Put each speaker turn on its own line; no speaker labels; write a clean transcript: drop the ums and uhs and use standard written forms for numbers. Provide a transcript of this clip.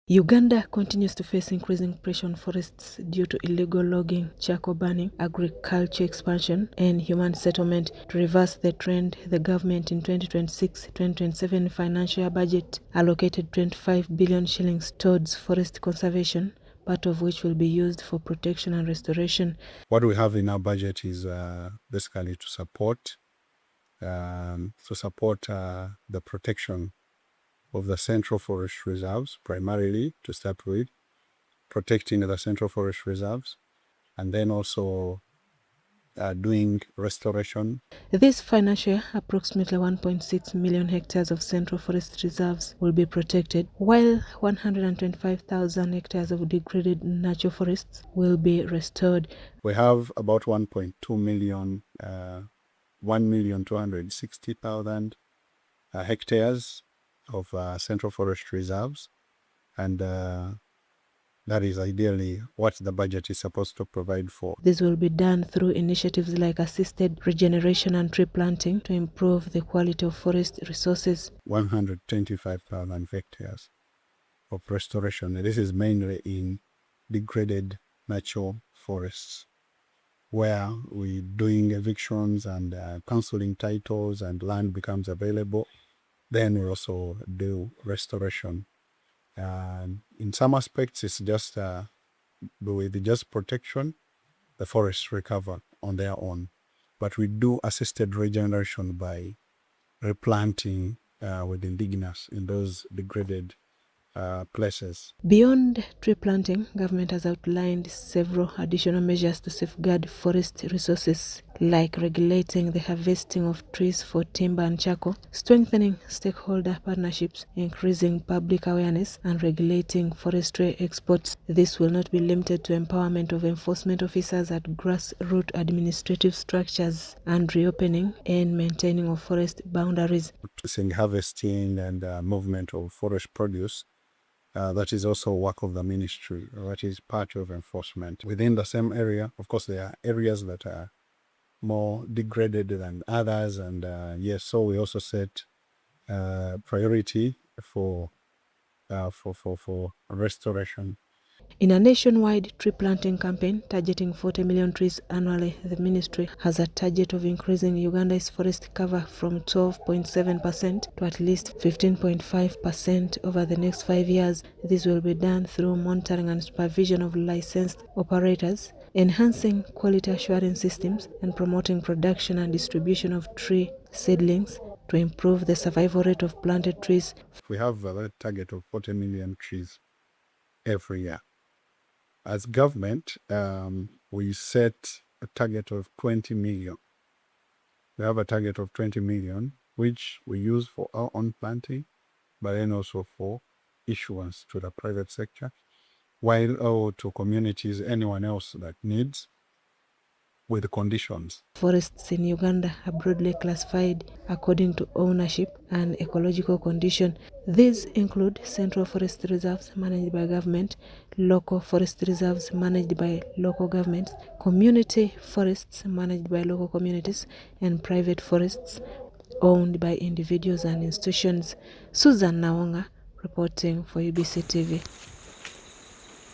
Uganda continues to face increasing pressure on forests due to illegal logging, charcoal burning, agriculture expansion, and human settlement. To reverse the trend, the government in 2026-2027 financial budget allocated 25 billion shillings towards forest conservation, part of which will be used for protection and restoration.
What we have in our budget is basically to support the protection of the central forest reserves, primarily to start with, protecting the central forest reserves, and then also doing restoration.
This financial year, approximately 1.6 million hectares of central forest reserves will be protected, while 125,000 hectares of degraded natural forests will be restored.
We have about 1.2 million, 1,260,000 hectares of central forest reserves, and that is ideally what the budget is supposed to provide for.
This will be done through initiatives like assisted regeneration and tree planting to improve the quality of forest resources.
125,000 hectares of restoration. This is mainly in degraded natural forests, where we're doing evictions and cancelling titles and land becomes available. Then we also do restoration. In some aspects, it's just with just protection, the forests recover on their own. But we do assisted regeneration by replanting with indigenous in those degraded places.
Beyond tree planting, government has outlined several additional measures to safeguard forest resources, like regulating the harvesting of trees for timber and charcoal, strengthening stakeholder partnerships, increasing public awareness, and regulating forestry exports. This will not be limited to empowerment of enforcement officers at grassroots administrative structures, and reopening and maintaining of forest boundaries.
Harvesting and movement of forest produce. That is also work of the ministry, that is part of enforcement. Within the same area, of course, there are areas that are more degraded than others, and yes, so we also set priority for restoration.
In a nationwide tree planting campaign targeting 40 million trees annually, the ministry has a target of increasing Uganda's forest cover from 12.7% to at least 15.5% over the next 5 years. This will be done through monitoring and supervision of licensed operators, enhancing quality assurance systems, and promoting production and distribution of tree seedlings to improve the survival rate of planted trees.
We have a target of 40 million trees every year. As government, we set a target of 20 million. We have a target of 20 million, which we use for our own planting, but then also for issuance to the private sector, while to communities, anyone else that needs, with the conditions.
Forests in Uganda are broadly classified according to ownership and ecological condition. These include central forest reserves managed by government, local forest reserves managed by local governments, community forests managed by local communities, and private forests owned by individuals and institutions. Susan Nawonga reporting for UBC TV.